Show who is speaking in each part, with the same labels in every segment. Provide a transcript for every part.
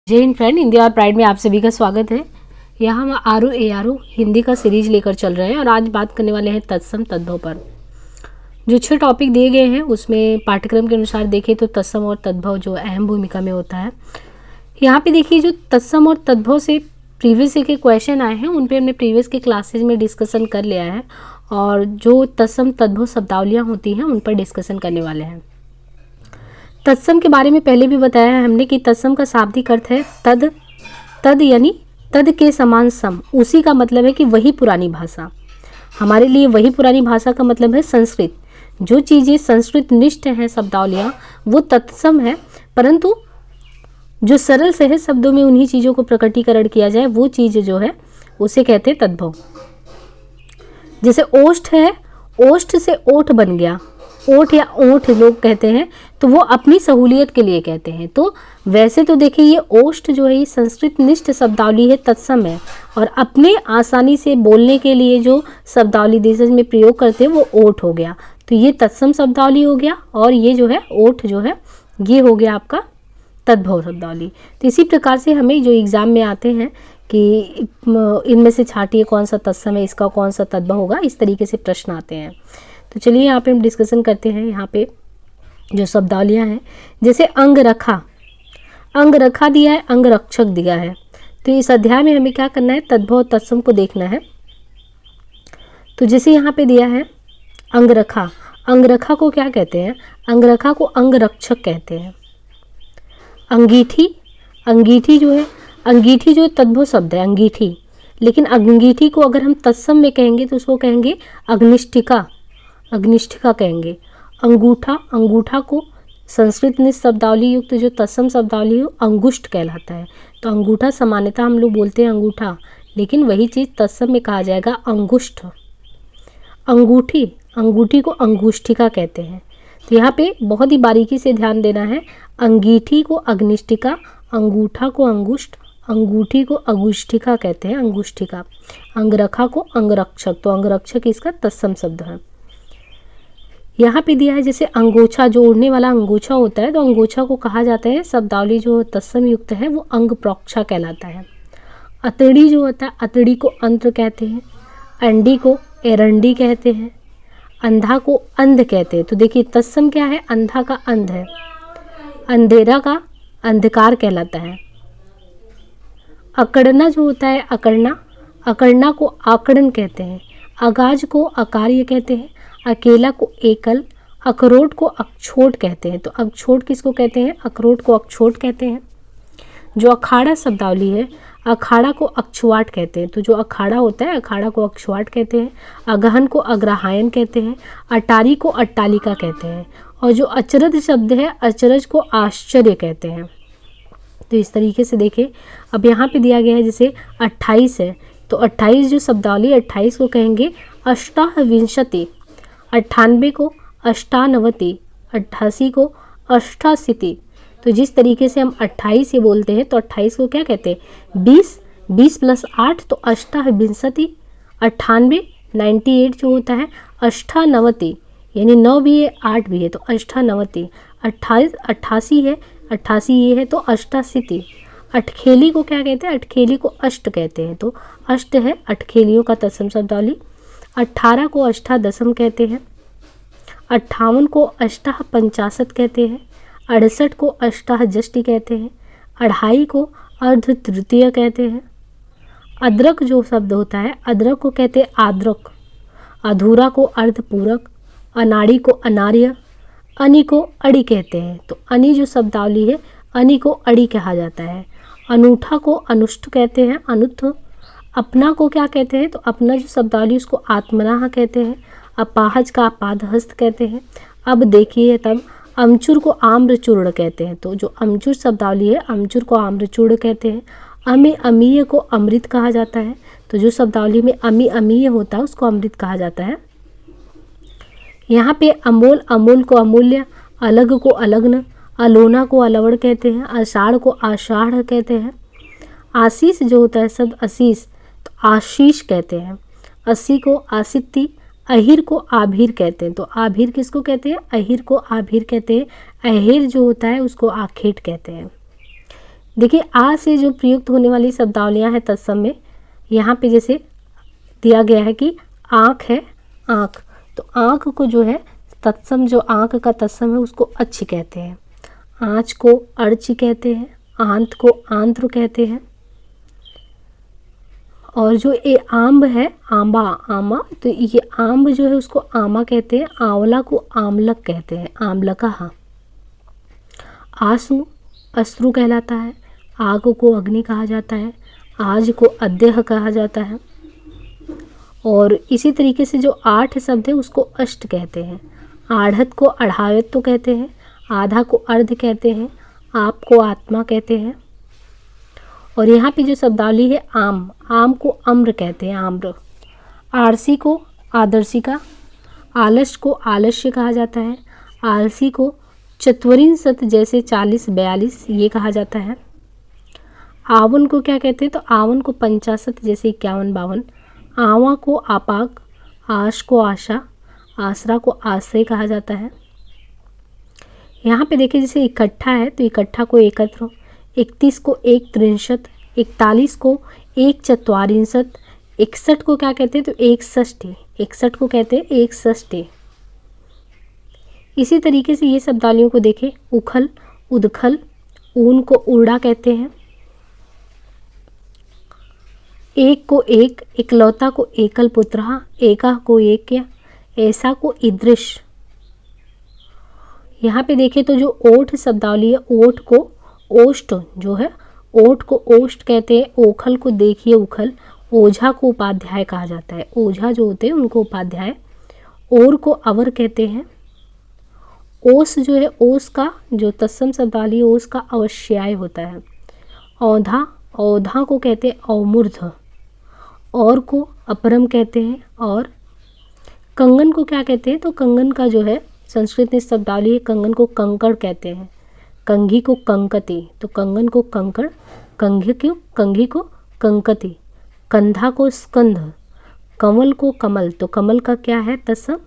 Speaker 1: जय हिंद फ्रेंड, हिंदी और प्राइड में आप सभी का स्वागत है। यहाँ हम आरू ए आरू हिंदी का सीरीज लेकर चल रहे हैं और आज बात करने वाले हैं तत्सम तद्भव पर। जो 6 टॉपिक दिए गए हैं उसमें पाठ्यक्रम के अनुसार देखें तो तत्सम और तद्भव जो अहम भूमिका में होता है। यहाँ पे देखिए जो तत्सम और तद्भव से प्रीवियस के क्वेश्चन आए हैं उन पर हमने प्रीवियस के क्लासेज में डिस्कशन कर लिया है और जो तत्सम तद्भव शब्दावलियाँ होती हैं उन पर डिस्कशन करने वाले हैं। तत्सम के बारे में पहले भी बताया है हमने कि तत्सम का शाब्दिक अर्थ है तद। तद यानी तद के समान सम, उसी का मतलब है कि वही पुरानी भाषा। हमारे लिए वही पुरानी भाषा का मतलब है संस्कृत। जो चीज़ें संस्कृत निष्ठ हैं शब्दावलियाँ वो तत्सम है, परंतु जो सरल सहज शब्दों में उन्हीं चीज़ों को प्रकटीकरण किया जाए वो चीज़ जो है उसे कहते हैं तद्भव। जैसे ओष्ठ है, ओष्ठ से ओठ बन गया, ओठ या ओठ लोग कहते हैं तो वो अपनी सहूलियत के लिए कहते हैं। तो वैसे तो देखिए ये ओष्ठ जो है ये संस्कृत निष्ठ शब्दावली है, तत्सम है, और अपने आसानी से बोलने के लिए जो शब्दावली देशज में प्रयोग करते हैं वो ओठ हो गया। तो ये तत्सम शब्दावली हो गया और ये जो है ओठ जो है ये हो गया आपका तद्भव शब्दावली। तो इसी प्रकार से हमें जो एग्ज़ाम में आते हैं कि इनमें से छांटिए कौन सा तत्सम है, इसका कौन सा तद्भव होगा, इस तरीके से प्रश्न आते हैं। तो चलिए यहाँ पे हम डिस्कशन करते हैं। यहाँ पे जो शब्दावलियाँ हैं जैसे अंगरखा, अंगरखा दिया है, अंगरक्षक दिया है। तो इस अध्याय में हमें क्या करना है, तद्भव तत्सम को देखना है। तो जैसे यहाँ पे दिया है अंगरखा, अंगरखा को क्या कहते हैं, अंगरखा को अंगरक्षक कहते हैं। अंगीठी, अंगीठी जो है, अंगीठी जो तद्भव शब्द है अंगीठी, लेकिन अंगीठी को अगर हम तत्सम में कहेंगे तो उसको कहेंगे अग्निष्ठिका, अग्निष्ठिका कहेंगे। अंगूठा, अंगूठा को संस्कृत निष्ठ शब्दावली युक्त जो तत्सम शब्दावली हो अंगुष्ठ कहलाता है। तो अंगूठा सामान्यतः हम लोग बोलते हैं अंगूठा, लेकिन वही चीज़ तत्सम में कहा जाएगा अंगुष्ठ। अंगूठी, अंगूठी को अंगुष्ठिका कहते हैं। तो यहाँ पे बहुत ही बारीकी से ध्यान देना है। अंगीठी को अग्निष्ठिका, अंगूठा को अंगुष्ठ, अंगूठी को अंगुष्ठिका कहते हैं, अंगुष्ठिका। अंगरखा को अंगरक्षक, तो अंगरक्षक इसका तत्सम शब्द है। यहाँ पे दिया है जैसे अंगोछा, जो उड़ने वाला अंगोछा होता है, तो अंगोछा को कहा जाता है शब्दावली जो तत्सम युक्त है वो अंग प्रोक्षा कहलाता है। अतड़ी जो होता है, अतड़ी को अंत्र कहते हैं, अंडी को एरंडी कहते हैं, अंधा को अंध कहते हैं। तो देखिए तत्सम क्या है, अंधा का अंध है, अंधेरा का अंधकार कहलाता है। अकड़ना जो होता है, अकड़ना, अकड़ना को आकड़न कहते हैं। अगाज को अकार्य कहते हैं, अकेला को एकल, अखरोट को अक्षोट कहते हैं। तो अक्षोट किसको कहते हैं, अखरोट को अक्षोट कहते हैं। जो अखाड़ा शब्दावली है, अखाड़ा को अक्षवाट कहते हैं। तो जो अखाड़ा होता है अखाड़ा को अक्षवाट कहते हैं। अगहन को अग्रहायन कहते हैं, अटारी को अट्टालिका कहते हैं, और जो अचरज शब्द है अचरज को आश्चर्य कहते हैं। तो इस तरीके से देखें। अब यहाँ पे दिया गया है जैसे 28 है, तो 28 जो शब्दावली 28 को कहेंगे अष्टाविंशति, 98 को अष्टानवति, 88 को अष्टाशीति। तो जिस तरीके से हम 28 से बोलते हैं तो 28 को क्या कहते हैं 20, 20 + 8 तो अष्टाविंशति। 98 98 जो होता है अष्टानवति, यानी 9 भी है 8 भी है तो अष्टानवति। 28 88 है, 88 ये है तो अष्टाशीति। अटखेली को क्या कहते हैं, अटखेली को अष्ट कहते हैं। तो अष्ट है अटखेलियों का तत्सम शब्दावली। 18 को अष्टादशम कहते हैं, 58 को अष्टापंचाशत कहते हैं, 68 को अष्टाहजष्टि कहते हैं, 2.5 को अर्ध तृतीय कहते हैं। अद्रक जो शब्द होता है, अद्रक को कहते हैं आद्रक। अधूरा को अर्धपूरक, अनाड़ी को अनार्य, अनि को अड़ी कहते हैं। तो अनि जो शब्दावली है अनि को अड़ी कहा जाता है। अनूठा को अनुष्ठ कहते हैं, अनुत्थ। अपना को क्या कहते हैं, तो अपना जो शब्दावली उसको आत्मना कहते हैं। अपाहज का अपादहस्त कहते हैं। अब देखिए तब अमचूर को आम्रचूर्ण कहते हैं। तो जो अमचूर शब्दावली है अमचूर को आम्रचूर्ण कहते हैं। अमे अमीय को अमृत कहा जाता है। तो जो शब्दावली में अमी अमीय होता है उसको अमृत कहा जाता है। यहाँ पे अमोल, अमूल को अमूल्य, अलग को अलग्न, अलोना को अलवड़ कहते हैं, आषाढ़ को आषाढ़ कहते हैं। आशीष जो होता है शब्द आशीष तो आशीष कहते हैं। अस्सी को आसित्ती, अहिर को आभीर कहते हैं। तो आभीर किसको कहते हैं, अहिर को आभीर कहते हैं। अहिर जो होता है उसको आखेट कहते हैं। देखिए आ से जो प्रयुक्त होने वाली शब्दावलियाँ हैं तत्सम में, यहाँ पे जैसे दिया गया है कि आँख है आँख, तो आँख को जो है तत्सम, जो आँख का तत्सम है उसको अच्छी कहते हैं, आँच को अर्ची कहते हैं, आंत को आंत्र कहते हैं। और जो ये आम्ब है आंबा आमा, तो ये आम्ब जो है उसको आमा कहते हैं, आंवला को आमलक कहते हैं, आमलका। आंसू अश्रु कहलाता है, आग को अग्नि कहा जाता है, आज को अद्यह कहा जाता है। और इसी तरीके से जो 8 शब्द है उसको अष्ट कहते हैं, आढ़त को अढ़ायत तो कहते हैं, आधा को अर्ध कहते हैं, आप को आत्मा कहते हैं। और यहाँ पे जो शब्दावली है आम, आम को अम्र कहते हैं, आम्र। आरसी को आदर्शिका, आलस को आलस्य कहा जाता है, आलसी को चत्वरिंशत जैसे 40-42 ये कहा जाता है। आवन को क्या कहते हैं, तो आवन को 50 जैसे 51-52। आवा को आपाक, आश को आशा, आसरा को आश्रय कहा जाता है। यहाँ पे देखिए जैसे इकट्ठा है तो इकट्ठा को एकत्र, 31 को 1-63, 41 को 1-44, 61 को क्या कहते हैं तो 61, 61 को कहते हैं 61। इसी तरीके से ये शब्दावलियों को देखें, उखल उदखल, ऊन को उड़ा कहते हैं, एक को एक, इकलौता को एकल पुत्रहा, एका को एक, ऐसा को ईदृश। यहाँ पे देखें तो जो ओठ शब्दावली है, ओठ को ओष्ठ जो है, ओठ को ओष्ठ कहते हैं, ओखल को देखिए उखल, ओझा को उपाध्याय कहा जाता है, ओझा जो होते हैं उनको उपाध्याय। और को अवर कहते हैं। ओस जो है, ओस का जो तत्सम शब्दावली है ओस का अवश्याय होता है। औधा, औधा को कहते हैं अवमूर्ध, और को अपरम कहते हैं। और कंगन को क्या कहते हैं, तो कंगन का जो है संस्कृत में शब्दावली है, कंगन को कंकड़ कहते हैं, कंघी को कंकती, तो कंगन को कंकड़, कंघी को कंकती, कंधा को स्कंध, कमल को कमल, तो कमल का क्या है तत्सम,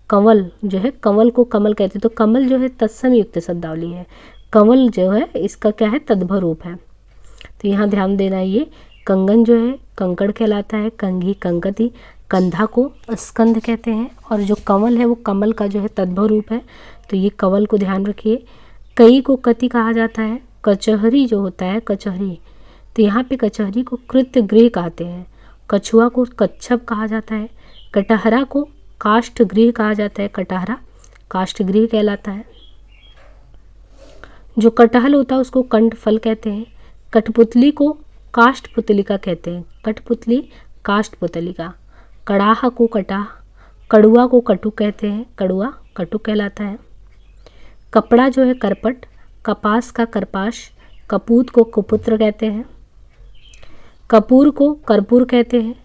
Speaker 1: कंवल जो है, कंवल को कमल कहते हैं, तो कमल जो है तत्सम युक्त शब्दावली है, कंवल जो है इसका क्या है तद्भव रूप है। तो यहाँ ध्यान देना, ये कंगन जो है कंकड़ कहलाता है, कंघी कंकती, कंधा को स्कंध कहते हैं, और जो कंवल है वो कमल का जो है तद्भव रूप है, तो ये कंवल को ध्यान रखिए। कई को कति कहा जाता है, कचहरी जो होता है कचहरी, तो यहाँ पे कचहरी को कृत्य गृह कहते हैं, कछुआ को कच्छप कहा जाता है, कटहरा को काष्ठ गृह कहा जाता है, कटहरा काष्ठ गृह कहलाता है। जो कटहल होता है उसको कंठ फल कहते हैं, कठपुतली को काष्ठ पुतलिका कहते हैं, कठपुतली काष्ठ पुतलिका, कड़ाह को कटाह, कड़ुआ को कटु कहते हैं, कड़ुआ कटु कहलाता है। कपड़ा जो है करपट, कपास का करपाश, कपूत को कुपुत्र कहते हैं, कपूर को कर्पूर कहते हैं।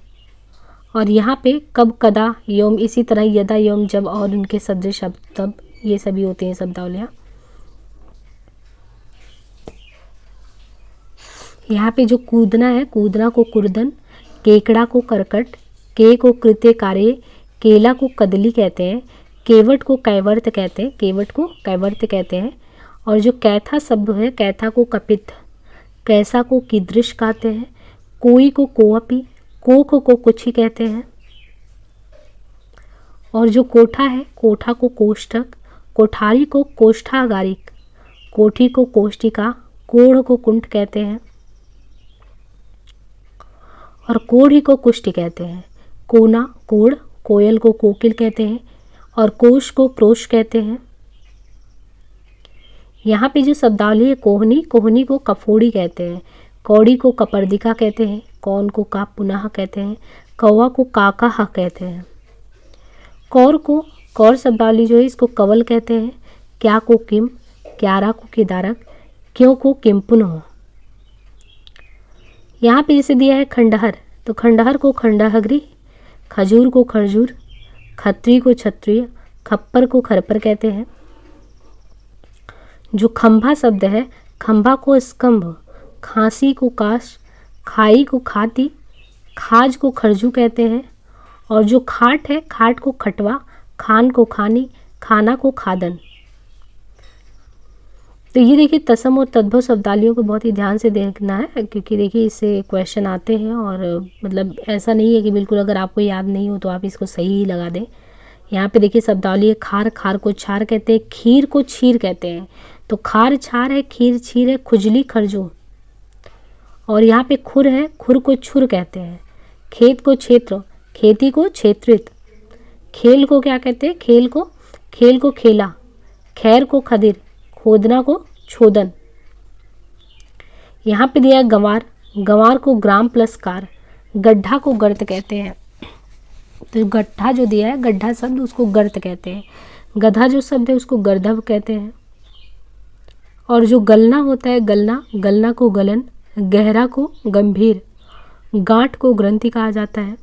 Speaker 1: और यहाँ पे कब कदा योम, इसी तरह यदा योम जब और उनके सदृश शब्द तब, ये सभी होते हैं शब्दावलियाँ। यहाँ पे जो कूदना है, कूदना को कुर्दन, केकड़ा को करकट, के को कृत्य कार्य, केला को कदली कहते हैं, केवट को कैवर्त कहते हैं, केवट को कैवर्त कहते हैं। और जो कैथा शब्द है, कैथा को कपित, कैसा को कीदृश कहते हैं, कोई को कोअपी, कोख को कुछ ही कहते हैं। और जो कोठा है, कोठा को कोष्ठक, कोठारी को कोष्ठागारिक, कोठी को कोष्टिका, कोढ़ को कुंठ कहते हैं, और कोढ़ी को कुष्ठ कहते हैं। कोना कोढ़, कोयल को कोकिल कहते हैं, और कोश को प्रोश कहते हैं। यहाँ पे जो शब्दावली है कोहनी, कोहनी को कफोड़ी कहते हैं, कौड़ी को कपर्दिका कहते हैं, कौन को का पुनः कहते हैं, कौवा को काकाहा कहते हैं। कौर को, कौर शब्दावली जो है इसको कवल कहते हैं, क्या को किम, क्यारा को किदारक, क्यों को किम पुनः। यहाँ पे जैसे दिया है खंडहर, तो खंडहर को खंडहगृह, खजूर को खरजूर, खत्री को क्षत्रिय, खप्पर को खरपर कहते हैं। जो खंभा शब्द है, खंभा को स्कंभ, खांसी को काश, खाई को खाती, खाज को खरजू कहते हैं। और जो खाट है, खाट को खटवा, खान को खानी, खाना को खादन। तो ये देखिए तत्सम और तद्भव शब्दावलियों को बहुत ही ध्यान से देखना है, क्योंकि देखिए इससे क्वेश्चन आते हैं और मतलब ऐसा नहीं है कि बिल्कुल अगर आपको याद नहीं हो तो आप इसको सही ही लगा दें। यहाँ पे देखिए शब्दावली है खार, खार को छार कहते हैं, खीर को छीर कहते हैं। तो खार छार है, खीर छीर है, खुजली खरजू। और यहाँ पे खुर है, खुर को छुर कहते हैं। खेत को क्षेत्र, खेती को क्षेत्रित। खेल को क्या कहते हैं, खेल को खेला। खैर को खदिर, खोदना को छोदन। यहाँ पे दिया है गंवार, गंवार को ग्राम प्लस कार। गड्ढा को गर्त कहते हैं। तो गड्ढा जो दिया है, गड्ढा शब्द, उसको गर्त कहते हैं। गधा जो शब्द है उसको गर्दभ कहते हैं। और जो गलना होता है, गलना, गलना को गलन। गहरा को गंभीर। गांठ को ग्रंथि कहा जाता है।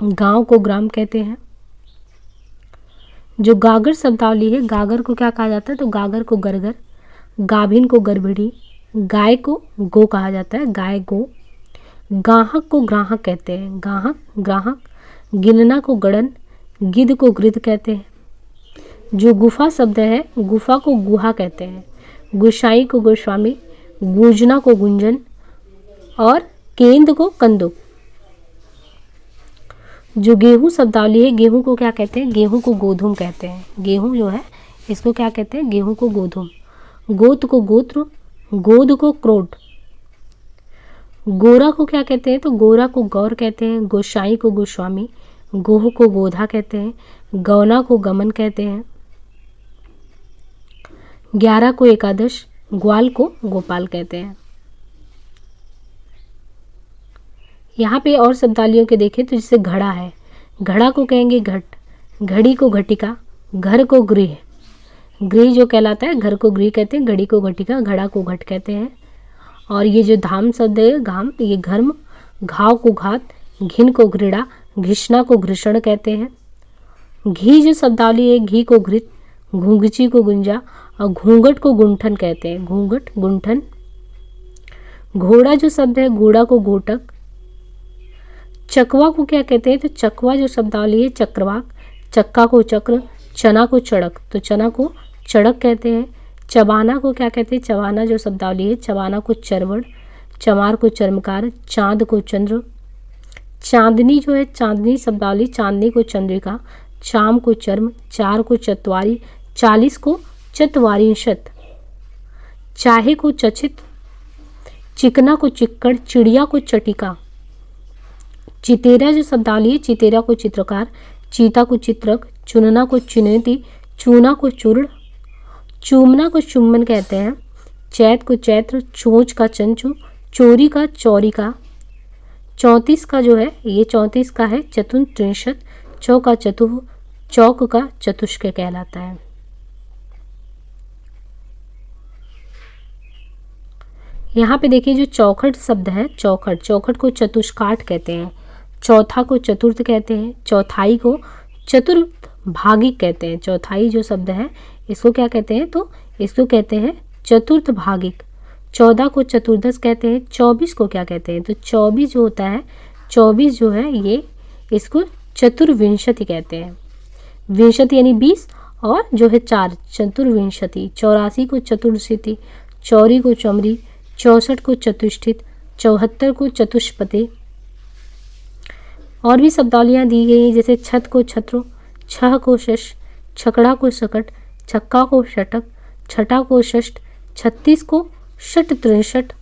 Speaker 1: गांव को ग्राम कहते हैं। जो गागर शब्दावली है, गागर को क्या कहा जाता है, तो गागर को गरगर। गाभिन को गर्भिणी। गाय को गो कहा जाता है, गाय गो। गाहक को ग्राहक कहते हैं, गाहक ग्राहक। गिनना को गड़न। गिद्ध को गृध कहते हैं। जो गुफा शब्द है, गुफा को गुहा कहते हैं। गुसाई को गोस्वामी। गूंजना को गुंजन। और केंद्र को कंदुक। जो गेहूं शब्दावली है, गेहूं को क्या कहते हैं, गेहूं को गोधूम कहते हैं। गेहूं जो है इसको क्या कहते हैं, गेहूं को गोधूम। गोत को गोत्र। गोद को क्रोध। गोरा को क्या कहते हैं, तो गोरा को गौर कहते हैं। गोसाई को गोस्वामी। गोह को गोधा कहते हैं। गौना को गमन कहते हैं। 11 को एकादश। ग्वाल को गोपाल कहते हैं। यहाँ पे और शब्दावलियों के देखें तो जैसे घड़ा है, घड़ा को कहेंगे घट। घड़ी को घटिका। घर को गृह। गृह जो कहलाता है, घर को गृह कहते हैं। घड़ी को घटिका, घड़ा को घट कहते हैं। और ये जो धाम शब्द है, घाम, ये घर्म। घाव को घात। घिन को घृणा। घृष्णा को घृषण कहते हैं। घी जो शब्दावली है, घी को घृत। घूंघची को गुंजा। और घूंघट को गुंठन कहते हैं, घूंघट गुंठन। घोड़ा जो शब्द है, घोड़ा को घोटक। चकवा को क्या कहते हैं, तो चकवा जो शब्दावली है, चक्रवाक। चक्का को चक्र। चना को चड़क, तो चना को चड़क कहते हैं। चबाना को क्या कहते हैं, चबाना जो शब्दावली है, चबाना को चरवड़। चमार को चर्मकार। चांद को चंद्र। चांदनी जो है, चांदनी शब्दावली, चांदनी को चंद्रिका। चाम को चर्म। चार को चतवारी। 40 को चतवारिंशत। चाहे को चचित। चिकना को चिक्कड़। चिड़िया को चटिका। चितेरा जो शब्दावली है, चितेरा को चित्रकार। चीता को चित्रक। चुनना को चुनौती। चूना को चूर्ण। चूमना को चुम्बन कहते हैं। चैत को चैत्र। चोंच का चंचू। चोरी का चौरिका। 34 का जो है, ये 34 का है चतुर्त्रिंशत। चौ का चतुः। चौक का चतुष्क कहलाता है। यहाँ पे देखिए जो चौखट शब्द है, चौखट, चौखट को चतुष्काठ कहते हैं। चौथा को चतुर्थ कहते हैं। चौथाई को चतुर्थ भागिक कहते हैं। चौथाई जो शब्द है इसको क्या कहते हैं, तो इसको कहते हैं चतुर्थ भागिक। 14 को चतुर्दश कहते हैं। 24 को क्या कहते हैं, तो 24 जो होता है, 24 जो है ये इसको चतुर्विंशति कहते हैं। विंशति यानी 20 और जो है 4, चतुर्विंशति। 84 को चतुर्शीति। चौरी को चमरी। 64 को चतुष्ठित। 74 को चतुष्पति। और भी शब्दावलियाँ दी गई हैं, जैसे छत को छत्र। छह को शश। छकड़ा को शकट। छक्का को षटक। छठा को षष्ठ। 36 को षट-त्रिंशट।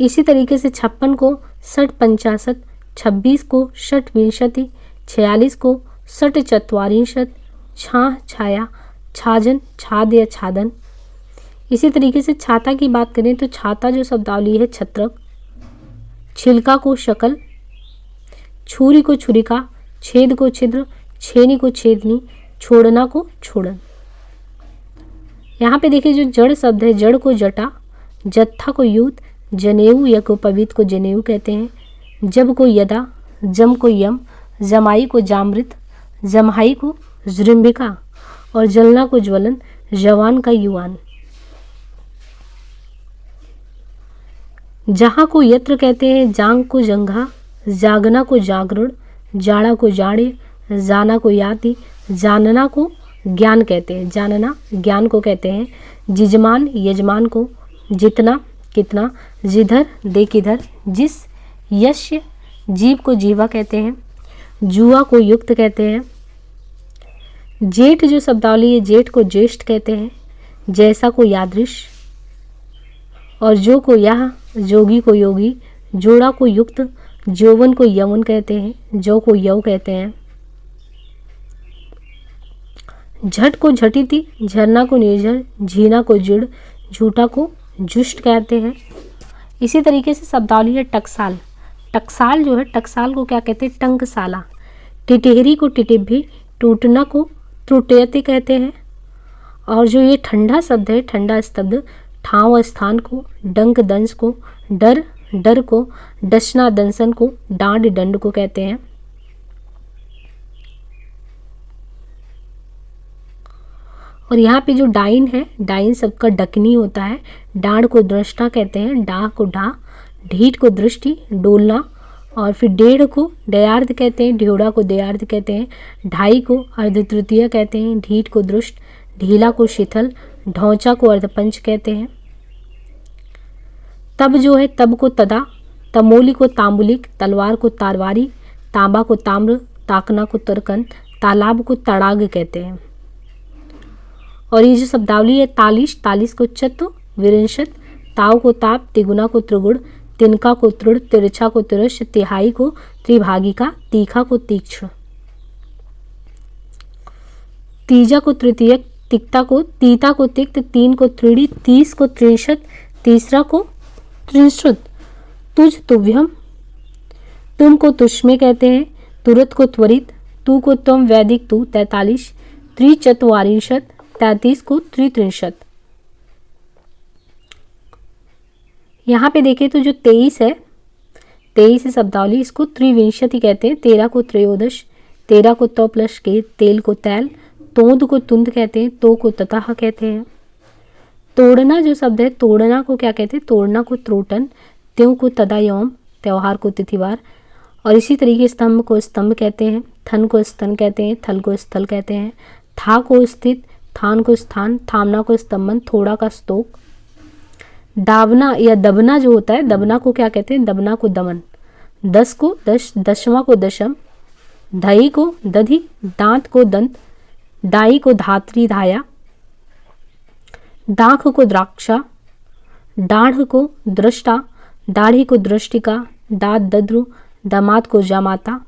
Speaker 1: इसी तरीके से 56 को षट-पंचाशत। 26 को षट-विंशति। 46 को षट-चत्वारिंशत। छाह छाया। छाजन छाद या छादन। इसी तरीके से छाता की बात करें तो छाता जो शब्दावली है, छत्रक। छिलका को शकल। छुरी को छुरिका। छेद को छिद्र। छेनी को छेदनी। छोड़ना को छोड़न। यहाँ पे देखिए जो जड़ शब्द है, जड़ को जटा। जत्था को यूत। जनेऊ या को पवित को जनेऊ कहते हैं। जब को यदा। जम को यम। जमाई को जामृत। जमहाई को जृंभिका। और जलना को ज्वलन। जवान का युवान। जहाँ को यत्र कहते हैं। जांग को जंघा। जागना को जागरण। जाड़ा को जाड़े। जाना को याति। जानना को ज्ञान कहते हैं, जानना ज्ञान को कहते हैं। जिजमान यजमान को, जितना कितना, जिधर दे किधर, जिस यश्य जीव को जीवा कहते हैं, जुआ को युक्त कहते हैं। जेठ जो शब्दावली है, जेठ को ज्येष्ठ कहते हैं, जैसा को यादृश, और जो को यह, जोगी को योगी, जोड़ा को युक्त, जौवन को यौवन कहते हैं, जौ को यौ कहते हैं। झट को झटिति, झरना को निर्झर, झीना को जुड़, झूठा को जुष्ट कहते हैं। इसी तरीके से शब्दावली है टकसाल। टकसाल जो है, टकसाल को क्या कहते हैं, टंकसाला। टिटहरी को टिटिभी, टूटना को त्रुटयति कहते हैं। और जो ये ठंडा शब्द है, ठंडा स्तब्ध, ठाव स्थान को, डंक दंश को, डर डर को, डसना दंसन को, डांड दंड को कहते हैं। और यहाँ पे जो डाइन है, डाइन शब्द का डकनी होता है। डांड को दृष्टा कहते हैं, डाह को ढा, ढीठ को दृष्टि, डोलना। और फिर डेढ़ को दयार्ध कहते हैं, ढ्योड़ा को दयार्ध कहते हैं। ढाई को अर्ध तृतीय कहते हैं, ढीठ को दृष्ट, ढीला को शिथल, ढौचा को अर्धपंच कहते हैं। तब जो है, तब को तदा, तमोली को तांबुलिक, तलवार को तारवारी, तांबा को ताम्र, ताकना को तरकन, तालाब को तड़ाग कहते हैं। और ये जो शब्दावली है, तालिश, तालिश को चतु, विरंशत, ताव को ताप, तिगुना को त्रिगुण, तिनका को तृण, तिरछा को तिरछ, तिहाई को त्रिभागिका, तीखा को तीक्ष्ण, तीजा को तृतीयक, तिक्ता को तीता को तिक्त, तीन को त्रिड़ी, 30 को त्रिशत, तीसरा को त्रिश्रुत, तुझ तुभ्यम, तुम को तुष्मे कहते हैं। तुरत को त्वरित, तू को तुम, वैदिक तू 43, त्रिचत्वारिंशत, 33 को त्रित्रिंशत। यहाँ पे देखें तो जो 23 है, 23 शब्दावली, इसको त्रिविंशति कहते हैं। 13 को त्रयोदश, 13 को तो प्लस के, तेल को तैल, तोंद को तुंद कहते हैं, तो को तताह कहते हैं। तोड़ना जो शब्द है, तोड़ना को क्या कहते हैं, तोड़ना को त्रोटन, त्यों को तदायौम, त्योहार को तिथिवार। और इसी तरीके स्तंभ को स्तंभ कहते हैं, थन को स्तन कहते हैं, थल को स्थल कहते हैं। था को स्थित, थान को स्थान, थामना को स्तंभन, थोड़ा का स्तोक। दावना या दबना जो होता है, दबना को क्या कहते हैं, दबना को दमन। 10 को दश, दशवां को दशम, दही को दधि, दांत को दंत, दाई को धात्री धाया, दाख को द्राक्षा, डाढ़ को दृष्टा, दाढ़ी को दृष्टिका, दाद दद्रु, दामाद को जामाता,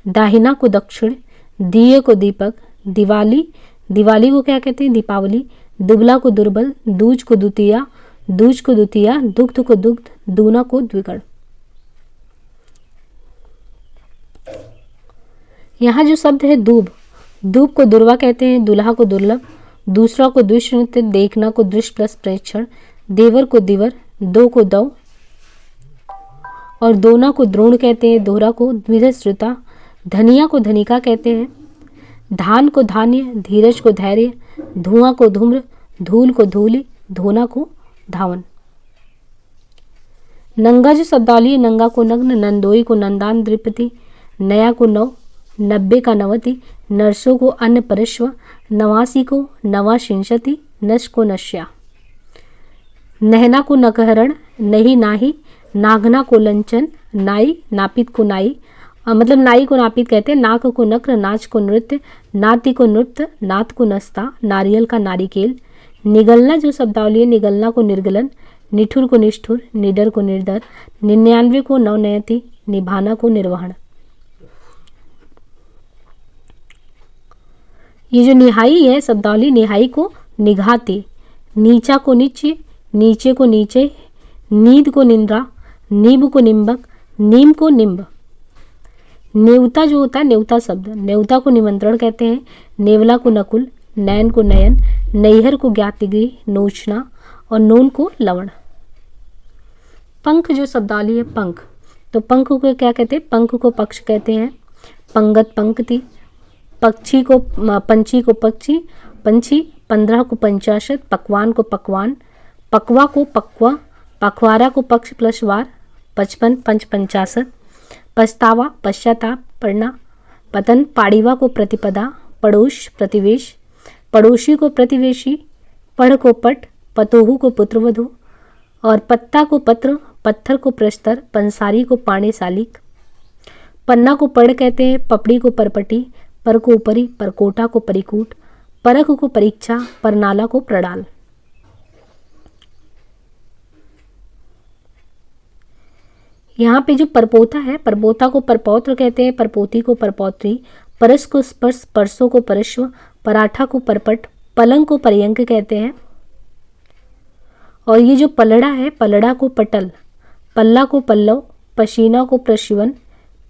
Speaker 1: दाहिना को दक्षिण, दिए को दीपक, दिवाली, दिवाली को क्या कहते हैं, दीपावली। दुबला को दुर्बल, दूज को द्वितीया, दूज को द्वितीया, दुग्ध को दुग्ध, दूना को द्विगण। यहाँ जो शब्द है दूब, दूब को दुर्वा कहते हैं, दुल्हा को दुर्लभ, दूसरा को दुष्नृत्य, देखना को दृश्य प्लस प्रेक्षण, देवर को दिवर, दो को दव, और दोना को द्रोण कहते हैं, दोहरा को द्विधा श्रुता, धनिया को धनिका कहते हैं। धान को धान्य, धीरज को धैर्य, धुआं को धूम्र, धूल को धूलि, धोना को धावन। नंगा जो शब्दावली है, नंगा को नग्न, नंदोई को नंदान द्रिपति, नया को नव, 90 का नवति, नरसों को अन्न परश्व, नवासी को नवा शिंशति, नश को नश्या। नहना को नकहरण, नहीं नाही, नागना को लंचन, नाई नापित को नाई, मतलब नाई को नापित कहते हैं। नाक को नक्र, नाच को नृत्य, नाति को नृत्य, नात को नस्ता, नारियल का नारिकेल। निगलना जो शब्दावली है, निगलना को निर्गलन, निठुर को निष्ठुर, निडर को निर्डर, 99 को नवनयति, निभाना को निर्वहन। ये जो निहाई है शब्दावली, निहाई को निघाती, नीचा को नीचे, नीचे को नीचे, नींद को निंद्रा, नींब को निम्बक, नीम को निम्ब। नेवता जो होता है, नेवता शब्द, नेवता को निमंत्रण कहते हैं। नेवला को नकुल, नयन को नयन, नैहर को ज्ञातिगृह, नोचना, और नून को लवण। पंख जो शब्दावली है, पंख, तो पंख को क्या कहते हैं, पंख को पक्ष कहते हैं। पंगत पंक्ति, पक्षी को पंछी को पक्षी, पंछी। 15 को 50, पकवान को पकवान, पकवा को पकवा, पखवारा को पक्ष प्लस वार, 55 पंच 50, पछतावा पश्चाताप, पढ़ना, पतन। पाड़ीवा को प्रतिपदा, पड़ोस प्रतिवेश, पड़ोसी को प्रतिवेशी, पढ़ को पट, पतोहू को पुत्रवधू, और पत्ता को पत्र, पत्थर को प्रस्तर, पंसारी को पाणिसालिक। पन्ना को पड़ कहते हैं, पपड़ी को परपटी, पर को ऊपरी, परकोटा को परिकूट, परख को परीक्षा, परनाला को प्रडाल। यहाँ पे जो परपोता है, परपोता को परपौत्र कहते हैं, परपोती को परपौत्री, परस को स्पर्श, परसों को परश्व, पराठा को परपट, पलंग को पर्यंक कहते हैं। और ये जो पलड़ा है, पलड़ा को पटल, पल्ला को पल्लव, पसीना को प्रशिवन,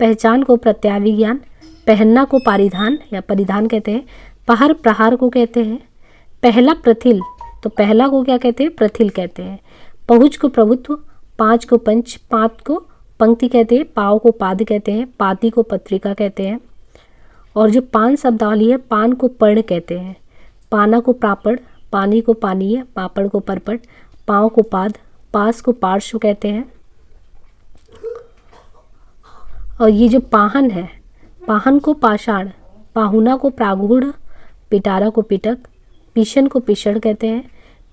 Speaker 1: पहचान को प्रत्याभिज्ञान, पहनना को पारिधान या परिधान कहते हैं, पहर प्रहार को कहते हैं, पहला प्रथिल, तो पहला को क्या कहते हैं, प्रथिल कहते हैं, पहुँच को प्रभुत्व, पाँच को पंच, पात को पंक्ति कहते हैं, पाव को पाद कहते हैं, पाती को पत्रिका कहते हैं। और जो पान शब्दावली है, पान को पर्ण कहते हैं, पाना को पापड़, पानी को पानीय, पापड़ को परपट, पाँव को पाद, पास को पार्श्व कहते हैं। और ये जो पाहन है, पाहन को पाषाण, पाहुना को प्रागूढ़, पिटारा को पिटक, पीशन को पिछड़ कहते हैं,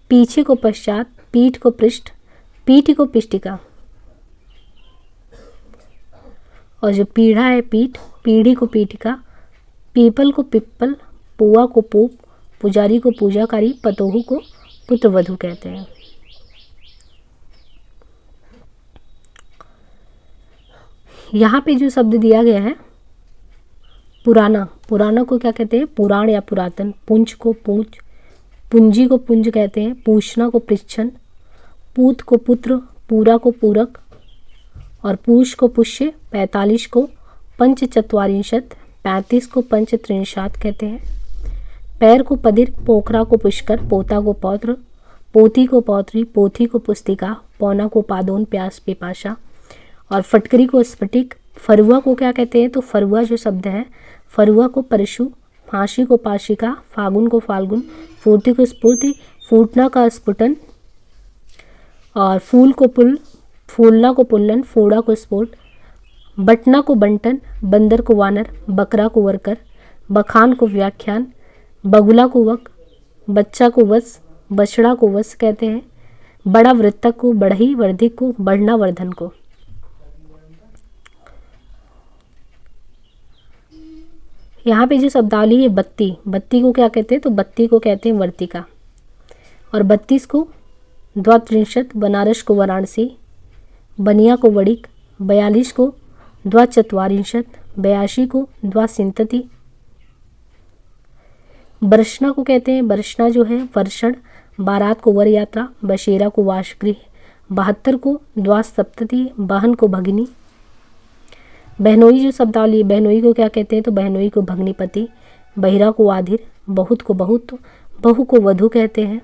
Speaker 1: पीछे को पश्चात, पीठ को पृष्ठ, पीठ को पिष्टिका। और जो पीढ़ा है, पीठ, पीढ़ी को पीठिका, पीपल को पिप्पल, पुआ को पूप, पुजारी को पूजाकारी, पतोहू को पुत्रवधू कहते हैं। यहाँ पे जो शब्द दिया गया है, पुराना, पुराना को क्या कहते हैं, पुराण या पुरातन, पुंज को पूंज, पुंजी को पुंज कहते हैं, पूछना को पृच्छन, पूत को पुत्र, पूरा को पूरक, और पूष को पुष्य, 45 को पंचचत्वारिंशत, 35 को पंचत्रिंशात कहते हैं, पैर को पदिर, पोखरा को पुष्कर, पोता को पौत्र, पोती को पौत्री, पोथी को पुस्तिका, पौना को पादोन, प्यास पिपाशा, और फटकरी को स्फटिक। फरुआ को क्या कहते हैं, तो फरुआ जो शब्द है, फरुआ को परशु, फांसी को पाशिका, फागुन को फाल्गुन, फूर्ति को स्फूर्ति, फूटना का स्फुटन, और फूल को पुल, फूलना को पुल्लन, फोड़ा को स्फोट, बटना को बंटन, बंदर को वानर, बकरा को वर्कर, बखान को व्याख्यान, बगुला को वक, बच्चा को वस, बछड़ा को वस कहते हैं, बड़ा वृत्तक को बढ़ई, वर्धिक को बढ़ना, वर्धन को। यहाँ पे जो शब्दावली है, बत्ती, बत्ती को क्या कहते हैं, तो बत्ती को कहते हैं वर्तिका। और 32 को द्वात्रिंशत, बनारस को वाराणसी, बनिया को वड़िक, 42 को द्वाचत्वारिंशत, 82 को द्वासिंतति, बरसना को कहते हैं, बरसना जो है वर्षण, बारात को वर यात्रा, बशेरा को वासगृह, 72 को द्वासप्तति, बहन को भगिनी। बहनोई जो शब्दावली, बहनोई को क्या कहते हैं, तो बहनोई को भग्निपति, बहिरा को आधिर, बहुत को बहुत, बहू को वधू कहते हैं।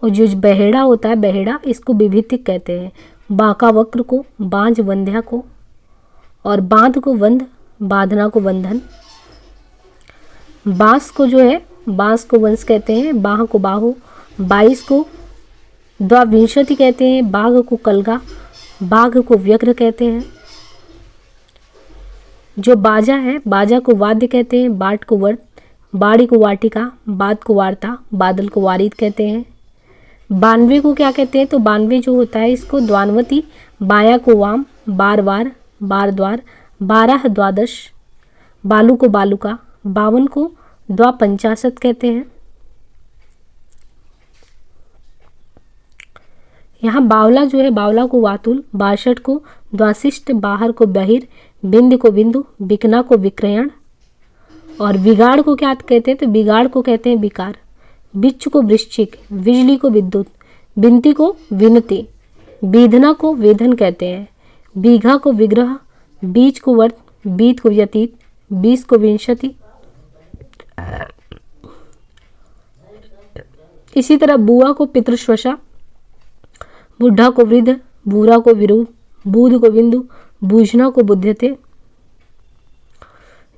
Speaker 1: और जो बहेड़ा होता है, बहेड़ा, इसको विभितिक कहते हैं, बांका वक्र को, बांझ वंध्या को, और बांध को वंध, बांधना को बंधन। बांस को जो है, बांस को वंश कहते हैं, बाह को बाहु, 22 को द्वाविंशति कहते हैं, बाघ को कलगा, बाघ को व्यग्र कहते हैं। जो बाजा है, बाजा को वाद्य कहते हैं, बाट को वर्त, बाड़ी को वाटिका, बाद को वार्ता, बादल को वारिद कहते हैं। 92 को क्या कहते हैं, तो 92 जो होता है, इसको द्वानवती, बाया को वाम, बार बार, बार द्वार, 12 द्वादश, बालू को बालुका, 52 को द्वापंचाशत कहते हैं। यहाँ बावला जो है, बावला को वातुल, 62 को द्वाशिष्ट, बाहर को बहिर, बिंद को बिंदु, बिकना को विक्रयण। और बिगाड़ को क्या कहते हैं, तो बिगाड़ को कहते हैं विकार, बिच्छ को वृश्चिक, बिजली को विद्युत, बिनती को विनती, बीधना को वेधन कहते हैं, बीघा को विग्रह, बीज को वर्त, बीत को व्यतीत, 20 को विंशति। इसी तरह बुआ को पितृश्वसा, बुढ़ा को वृद्ध, बूरा को विरुद्ध, बूध को बिंदु, बूझना को बुद्धते।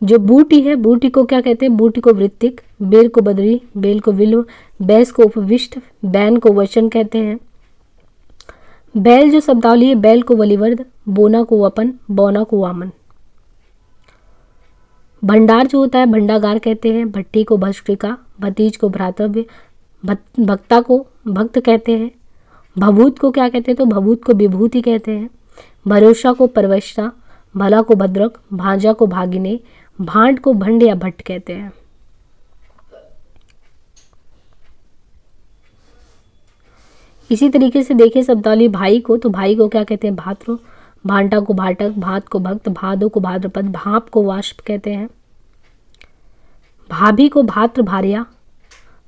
Speaker 1: जो बूटी है, बूटी को क्या कहते हैं, बूटी को वृत्तिक, बेल को बदरी, बेल को विल्व, बैस को उपविष्ट, बैन को वचन कहते हैं। बैल जो शब्दावली है, बैल को वलिवर्द, बोना को वपन, बौना को वामन। भंडार जो होता है भंडागार कहते हैं। भट्टी को भस्त्रिका, भतीज को भ्रातव्य, भक्ता को भक्त कहते हैं। भभूत को क्या कहते हैं, तो भभूत को विभूति कहते हैं। भरोसा को परवशता, भला को भद्रक, भांजा को भागिने, भांड को भंड या भट्ट कहते हैं। इसी तरीके से देखिए शब्दावली भाई को, तो भाई को क्या कहते हैं, भातृ। भांटा को भाटक, भात को भक्त, भादो को भाद्रपद, भाप को वाष्प कहते हैं। भाभी को भात्र भार्या,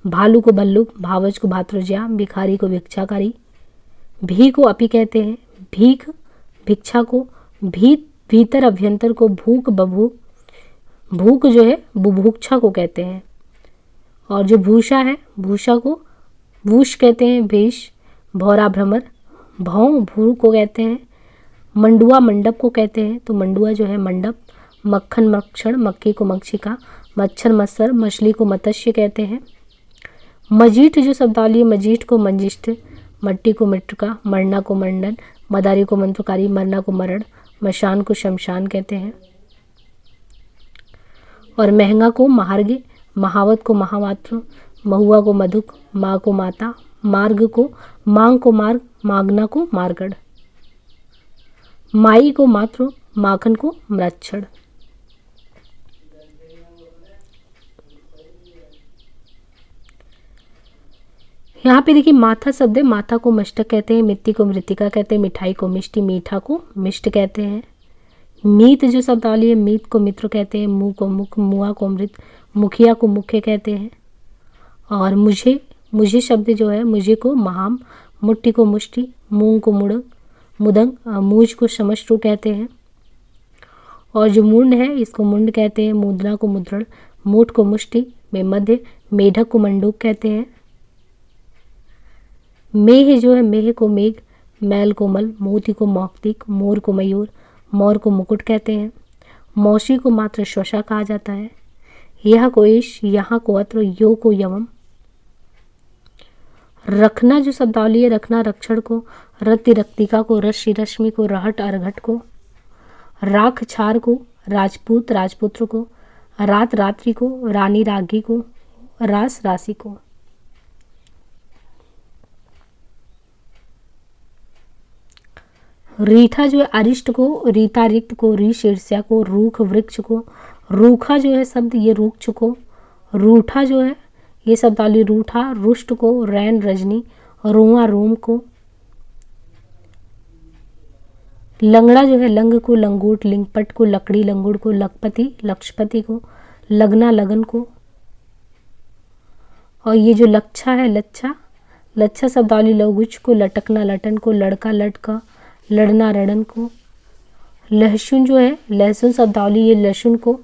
Speaker 1: भालू को भल्लुक, भावज को भातृज्या, भिखारी को भिक्षाकारी, भी को अपी कहते हैं। भीख भिक्षा को, भीतर अभ्यंतर को भूख बभूक, भूख जो है बुभुक्षा को कहते हैं। और जो भूषा है भूषा को भूष कहते हैं। भेष भौरा भ्रमर, भौं भू को कहते हैं। मंडुआ मंडप को कहते हैं, तो मंडुआ जो है मंडप। मक्खन मक्षण, मक्खी को मक्षिका, मच्छर मत्सर, मछली को मत्स्य कहते हैं। मजीठ जो शब्दावली है, मजीठ को मंजिष्ठ, मट्टी को मृतिका, मरना को मंडन, मदारी को मंत्रकारी, मरना को मरण, मशान को शमशान कहते हैं। और महंगा को महार्घ्य, महावत को महावात्र, महुआ को मधुक, माँ को माता, मार्ग को मांग को मार्ग, मागना को मार्गढ़, माई को मातृ, माखन को मृच्छड़। यहाँ पे देखिए माथा शब्द है, माथा को मस्तक कहते हैं, मिट्टी को मृतिका कहते हैं, मिठाई को मिष्टी, मीठा को मिष्ट कहते हैं। मीत जो शब्दावली है, मीत को मित्र कहते हैं, मुँह को मुख, मुआ को मृत, मुखिया को मुख्य कहते हैं। और मुझे शब्द जो है, मुझे को महाम, मुट्ठी को मुष्टि, मूंग को मुदंग, मूज को समष्टु कहते हैं। और जो मुंड है इसको मुंड कहते हैं, मुद्रा को मुद्रण, मूठ को मुष्टि में मध्य, मेढक को मंडूक कहते हैं। मेह जो है, मेह को मेघ, मैल को मल, मोती को मौक्तिक, मोर को मयूर, मोर को मुकुट कहते हैं। मौसी को मात्र श्वसा कहा जाता है। यह को ईश, यहाँ को अत्र, यो को यवम। रखना जो शब्दावली है, रखना रक्षण को, रति रक्तिका को, रश्मि रश्मि को, रहट अर्घट को, राख छार को, राजपूत राजपुत्र को, रात रात्रि को, रानी रागी को, रास राशि को। रीठा जो है अरिष्ट को, रीता रिक्त को, री शीर्ष्या को, रूख वृक्ष को, रूखा जो है शब्द ये रूक्ष को, रूठा जो है ये शब्दावली रूठा, रुष्ट को, रैन रजनी, रुआ रूम को। लंगड़ा जो है लंग को, लंगूट लिंगपट को, लकड़ी लंगुड़ को, लखपति लक्षपति को, लगना लगन को। और ये जो लच्छा है लच्छा, लच्छा शब्दावली लघुच को, लटकना लटन को, लड़का लटका, लड़ना रड़न को। लहसुन जो है लहसुन शब्दावली ये लहसुन को,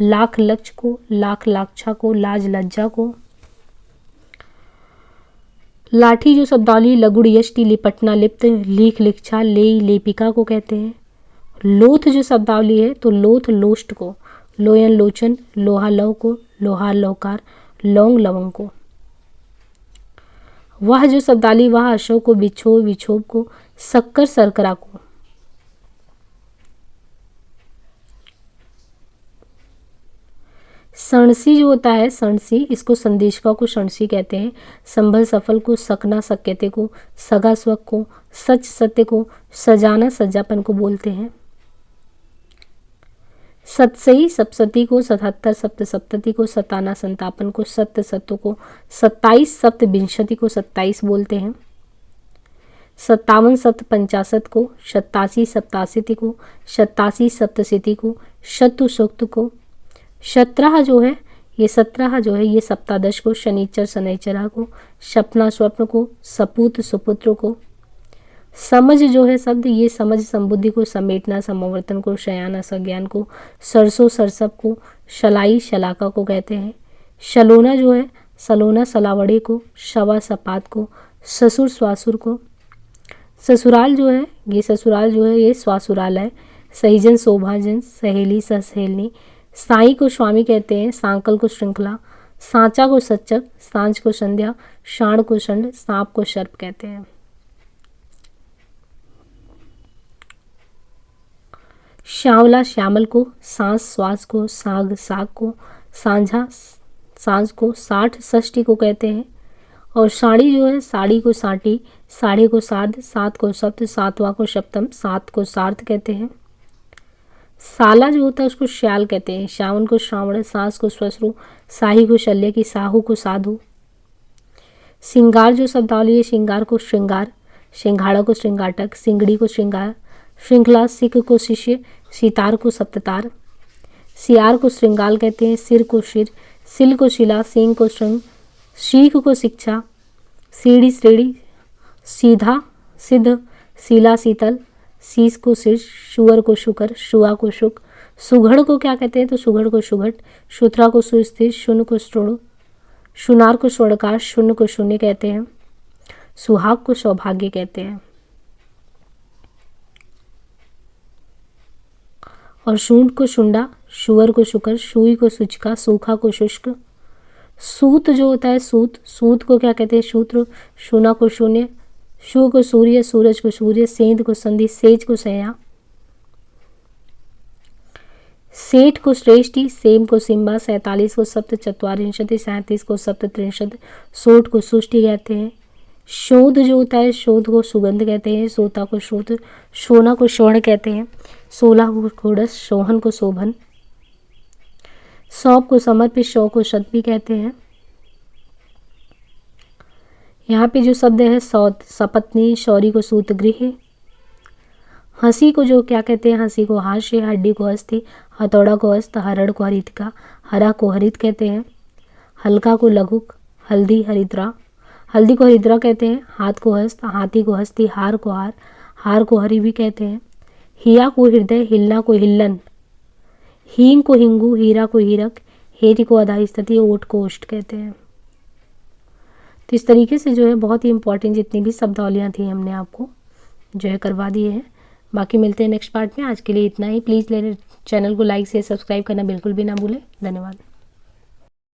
Speaker 1: लाख लक्ष को, लाख लाक्षा को, लाज लज्जा को। लाठी जो शब्दावली लगुड़ यष्टि, लिपटना लिप्त, लीख लिक्षा, लेई लेपिका को कहते हैं। लोथ जो शब्दावली है तो लोथ लोष्ट को, लोयन लोचन, लोहा लव को, लोहार लौकार, लौंग लवंग को। वह जो शब्दावली वह अशोक को, बिछो विछोभ को, शक्कर सरकरा को। सणसी जो होता है सणसी, इसको संदेशका को सणसी कहते हैं। संभल सफल को, सकना सक्यते को, सगा स्वक को, सच सत्य को, सजाना सज्जापन को बोलते हैं। सतसई सप्तती को, 77 सप्त सप्तति को, सताना संतापन को, सत्य सत्व को, 27 सप्त विंशति को 27 बोलते हैं। 57 सप्त पंचाशत को, 87 सप्ताशीति को, 87 सप्तशीति को, शत्रु सूक्त को। 17 जो है ये 17 जो है ये सप्तादश को, शनिचर शनैचरा को, सपना स्वप्न को, सपूत सुपुत्र को। समझ जो है शब्द ये समझ संबुद्धि को, समेटना समावर्तन को, शयाना संज्ञान को, सरसों सरसप को, शलाई शलाका को कहते हैं। शलोना जो है सलोना सलावड़े को, शवा सपात को, ससुर स्वासुर को। ससुराल जो है ये ससुराल जो है ये स्वासुराल है। सहीजन शोभाजन, सहेली सहेलनी। साई को स्वामी कहते हैं, सांकल को श्रृंखला, सांचा को सच्चक, सांझ को संध्या, शाण को षंड, सांप को सर्प कहते हैं। श्यावला श्यामल को, सांस श्वास को, साग साग को, सांझा सांझ को, साठ षष्ठी को कहते हैं। और साड़ी जो है, साड़ी को साटी, साढ़े को साध, सात को सप्त, सातवां को सप्तम, सात को सार्थ कहते हैं। साला जो होता है उसको श्याल कहते हैं। श्रावण को श्रावण, सांस को श्वश्रु, साही को शल्य की, साहू को साधु। श्रृंगार जो शब्दावली है, श्रृंगार को श्रृंगार, श्रृंगाड़ा को श्रृंगाटक, सिंगड़ी को श्रृंगार, श्रृंखला, सिख को शिष्य, सितार को सप्ततार। सियार को श्रृंगाल कहते हैं, सिर को शिर, सिल को शिला, सींग को श्रृंग, शीख को शिक्षा, सीढ़ी श्रेणी, सीधा सिद्ध, सीला शीतल, शीश को शीर्ष, शुअर को शुकर, शुआ को शुक। सुघड़ को क्या कहते हैं, तो सुघड़ को सुघट, सुथरा को सुस्थिर, शून्य को श्रोण, सुनार को स्वर्णकार, शून्य को शून्य कहते हैं। सुहाग को सौभाग्य कहते हैं। और शूंठ को शुंडा, शुअर को शुकर, सुई को सुचका, सूखा को शुष्क। सूत जो होता है, सूत, सूत को क्या कहते हैं, सूत्र, शूना को शून्य, शु को सूर्य, सूरज को सूर्य, सेंध को संधि, सेज को सया, सेठ को श्रेष्ठी, सेम को सिम्बा, 47 को सप्त चत्वारिंशति, 37 को सप्त त्रिंशत, सोठ को सुष्टि कहते हैं। शोध जो होता है, शोध को सुगंध कहते हैं, सोता को शोध, सोना को स्वर्ण कहते हैं, 16 को घोड़स, सोहन को शोभन, सौंप को समर्पित, शौ को शत भी कहते हैं। यहाँ पे जो शब्द है, सौत, सपत्नी, शौरी को सूतगृह। हंसी को जो क्या कहते हैं, हंसी को हास्य, हड्डी को हस्ती, हथौड़ा को हस्त, हरड़ को हरितिका, हरा को हरित कहते हैं। हल्का को लघुक, हल्दी हरिद्रा, हल्दी को हरिद्रा कहते हैं। हाथ को हस्त, हाथी को हस्ती, हार को हार, हार को हरि भी कहते हैं। हिया को हृदय, हिलना को हिल्लन, हींग को हिंगू, हीरा को हीरक, हेरी को अधा स्थिति, ओट को ओष्ट कहते हैं। तो इस तरीके से जो है बहुत ही इंपॉर्टेंट जितनी भी शब्दावलियाँ थी हमने आपको जो है करवा दिए हैं। बाकी मिलते हैं नेक्स्ट पार्ट में। आज के लिए इतना ही। प्लीज़ चैनल को लाइक से सब्सक्राइब करना बिल्कुल भी ना भूलें। धन्यवाद।